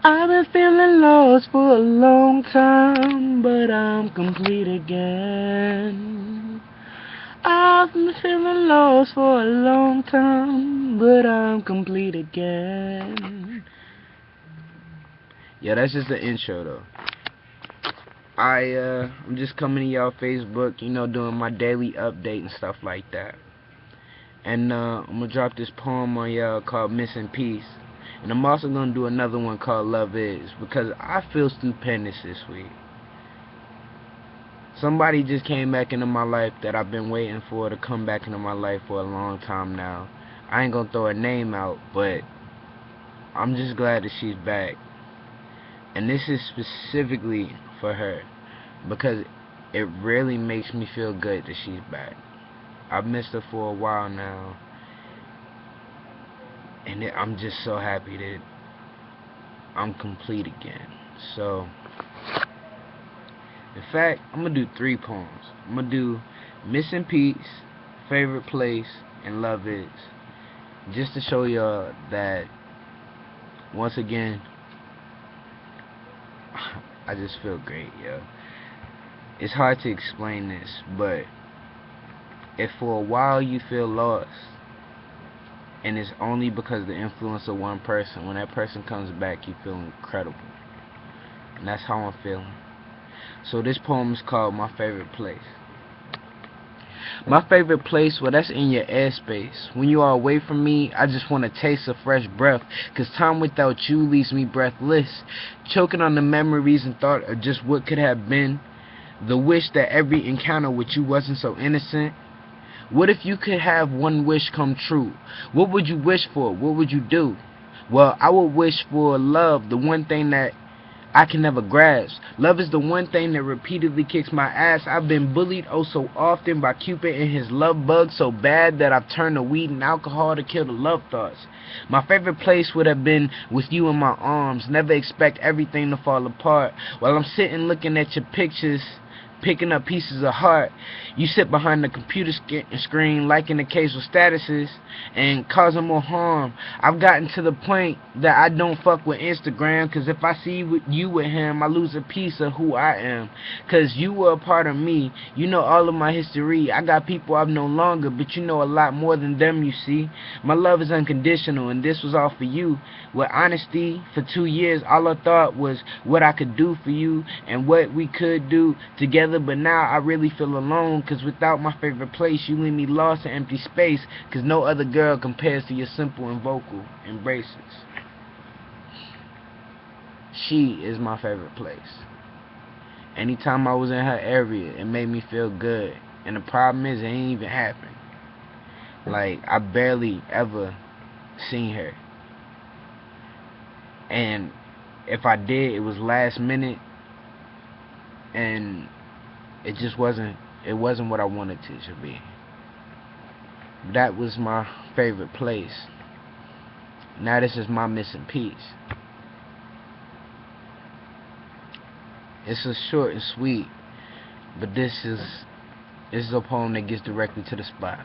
I've been feeling lost for a long time, but I'm complete again. I've been feeling lost for a long time, but I'm complete again. Yeah, that's just the intro though. I'm just coming to y'all Facebook, doing my daily update and stuff like that. And I'm gonna drop this poem on y'all called Missing Peace. And I'm also gonna do another one called Love Is, because I feel stupendous this week. Somebody just came back into my life that I've been waiting for to come back into my life for a long time now. I ain't gonna throw her name out, but I'm just glad that she's back. And this is specifically for her, because it really makes me feel good that she's back. I've missed her for a while now, and I'm just so happy that I'm complete again. So, in fact, I'm gonna do 3 poems. I'm gonna do Missing Peace, Favorite Place, and Love Is, just to show y'all that once again I just feel great, yo. It's hard to explain this, but if for a while you feel lost, and it's only because of the influence of one person, when that person comes back, you feel incredible. And that's how I'm feeling. So this poem is called My Favorite Place. My favorite place, well, that's in your airspace. When you are away from me, I just want to taste a fresh breath, 'cause time without you leaves me breathless, choking on the memories and thought of just what could have been. The wish that every encounter with you wasn't so innocent. What if you could have one wish come true? What would you wish for? What would you do? Well, I would wish for love, the one thing that I can never grasp. Love is the one thing that repeatedly kicks my ass. I've been bullied oh so often by Cupid and his love bug, so bad that I've turned to weed and alcohol to kill the love thoughts. My favorite place would have been with you in my arms. Never expect everything to fall apart. While I'm sitting looking at your pictures, picking up pieces of heart, you sit behind the computer screen liking occasional statuses and causing more harm. I've gotten to the point that I don't fuck with Instagram, 'cause if I see you with him, I lose a piece of who I am. 'Cause you were a part of me. You know all of my history. I got people I've known longer, but you know a lot more than them, you see. My love is unconditional, and this was all for you. With honesty, for 2 years, all I thought was what I could do for you and what we could do together. But now I really feel alone, 'cause without my favorite place, you leave me lost in empty space, 'cause no other girl compares to your simple and vocal embraces. She is my favorite place. Anytime I was in her area, it made me feel good. And the problem is, it ain't even happened. Like, I barely ever seen her. And if I did, it was last minute, and it wasn't what I wanted it to be. That was my favorite place. Now this is my missing piece. It's a short and sweet, but this is a poem that gets directly to the spot.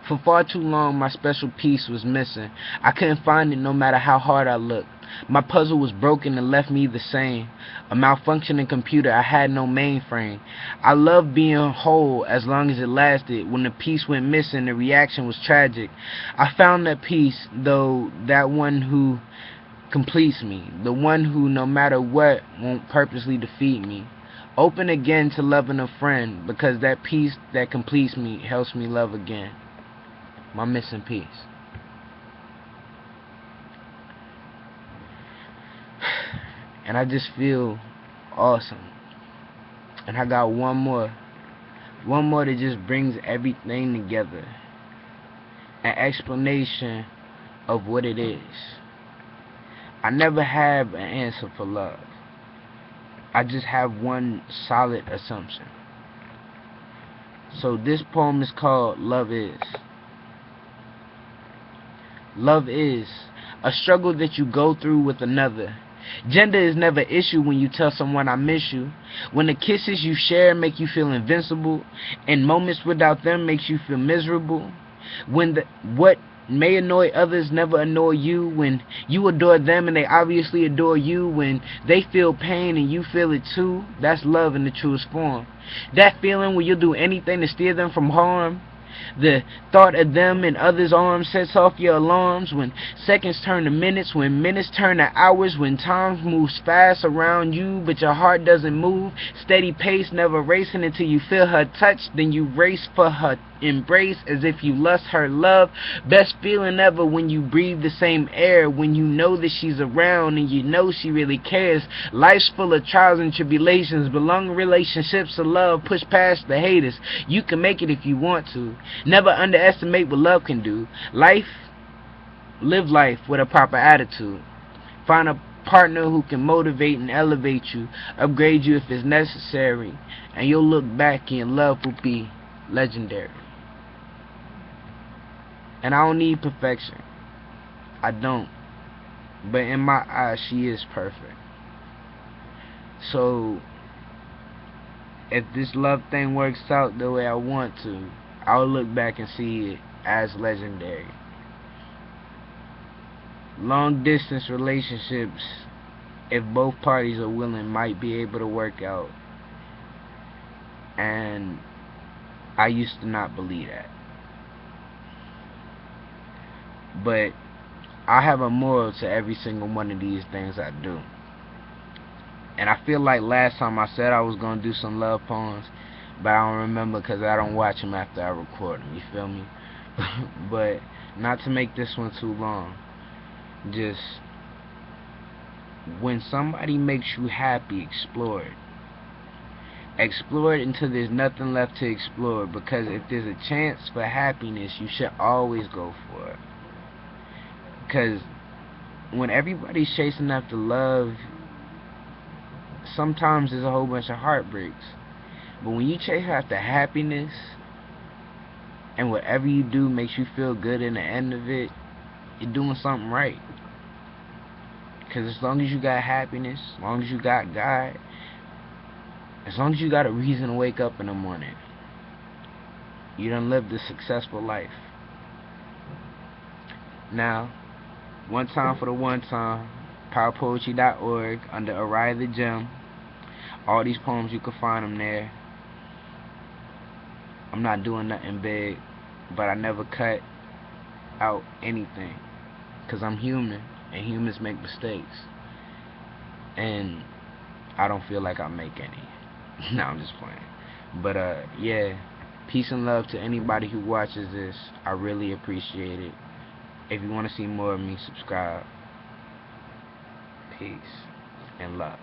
For far too long, my special piece was missing. I couldn't find it no matter how hard I looked. My puzzle was broken and left me the same. A malfunctioning computer, I had no mainframe. I loved being whole as long as it lasted. When the piece went missing, the reaction was tragic. I found that piece, though, that one who completes me. The one who, no matter what, won't purposely defeat me. Open again to loving a friend, because that piece that completes me helps me love again. My missing piece. And I just feel awesome. And I got one more that just brings everything together. An explanation of what it is. I never have an answer for love. I just have one solid assumption. So this poem is called Love Is. Love is a struggle that you go through with another. Gender is never an issue when you tell someone I miss you. When the kisses you share make you feel invincible, and moments without them makes you feel miserable. When may annoy others, never annoy you. When you adore them and they obviously adore you. When they feel pain and you feel it too. That's love in the truest form. That feeling where you'll do anything to steer them from harm. The thought of them in others' arms sets off your alarms. When seconds turn to minutes, when minutes turn to hours, when time moves fast around you but your heart doesn't move. Steady pace, never racing until you feel her touch. Then you race for her embrace as if you lust her love. Best feeling ever when you breathe the same air. When you know that she's around and you know she really cares. Life's full of trials and tribulations, but long relationships of love push past the haters. You can make it if you want to. Never underestimate what love can do. Live life with a proper attitude. Find a partner who can motivate and elevate you, upgrade you if it's necessary, and you'll look back and your love will be legendary. And I don't need perfection. I don't. But in my eyes, she is perfect. So, if this love thing works out the way I want to, I'll look back and see it as legendary. Long distance relationships, if both parties are willing, might be able to work out. And I used to not believe that. But I have a moral to every single one of these things I do. And I feel like last time I said I was going to do some love poems, but I don't remember because I don't watch them after I record them, you feel me? But not to make this one too long, just when somebody makes you happy, explore it. Explore it until there's nothing left to explore, because if there's a chance for happiness, you should always go for it. Because when everybody's chasing after love, sometimes there's a whole bunch of heartbreaks. But when you chase after happiness, and whatever you do makes you feel good in the end of it, you're doing something right. Because as long as you got happiness, as long as you got God, as long as you got a reason to wake up in the morning, you done lived a successful life. Now, one time for the one time, powerpoetry.org under Uriah the Gem. All these poems, you can find them there. I'm not doing nothing big, but I never cut out anything, because I'm human, and humans make mistakes. And I don't feel like I make any. No, I'm just playing. But, yeah, peace and love to anybody who watches this. I really appreciate it. If you want to see more of me, subscribe. Peace and love.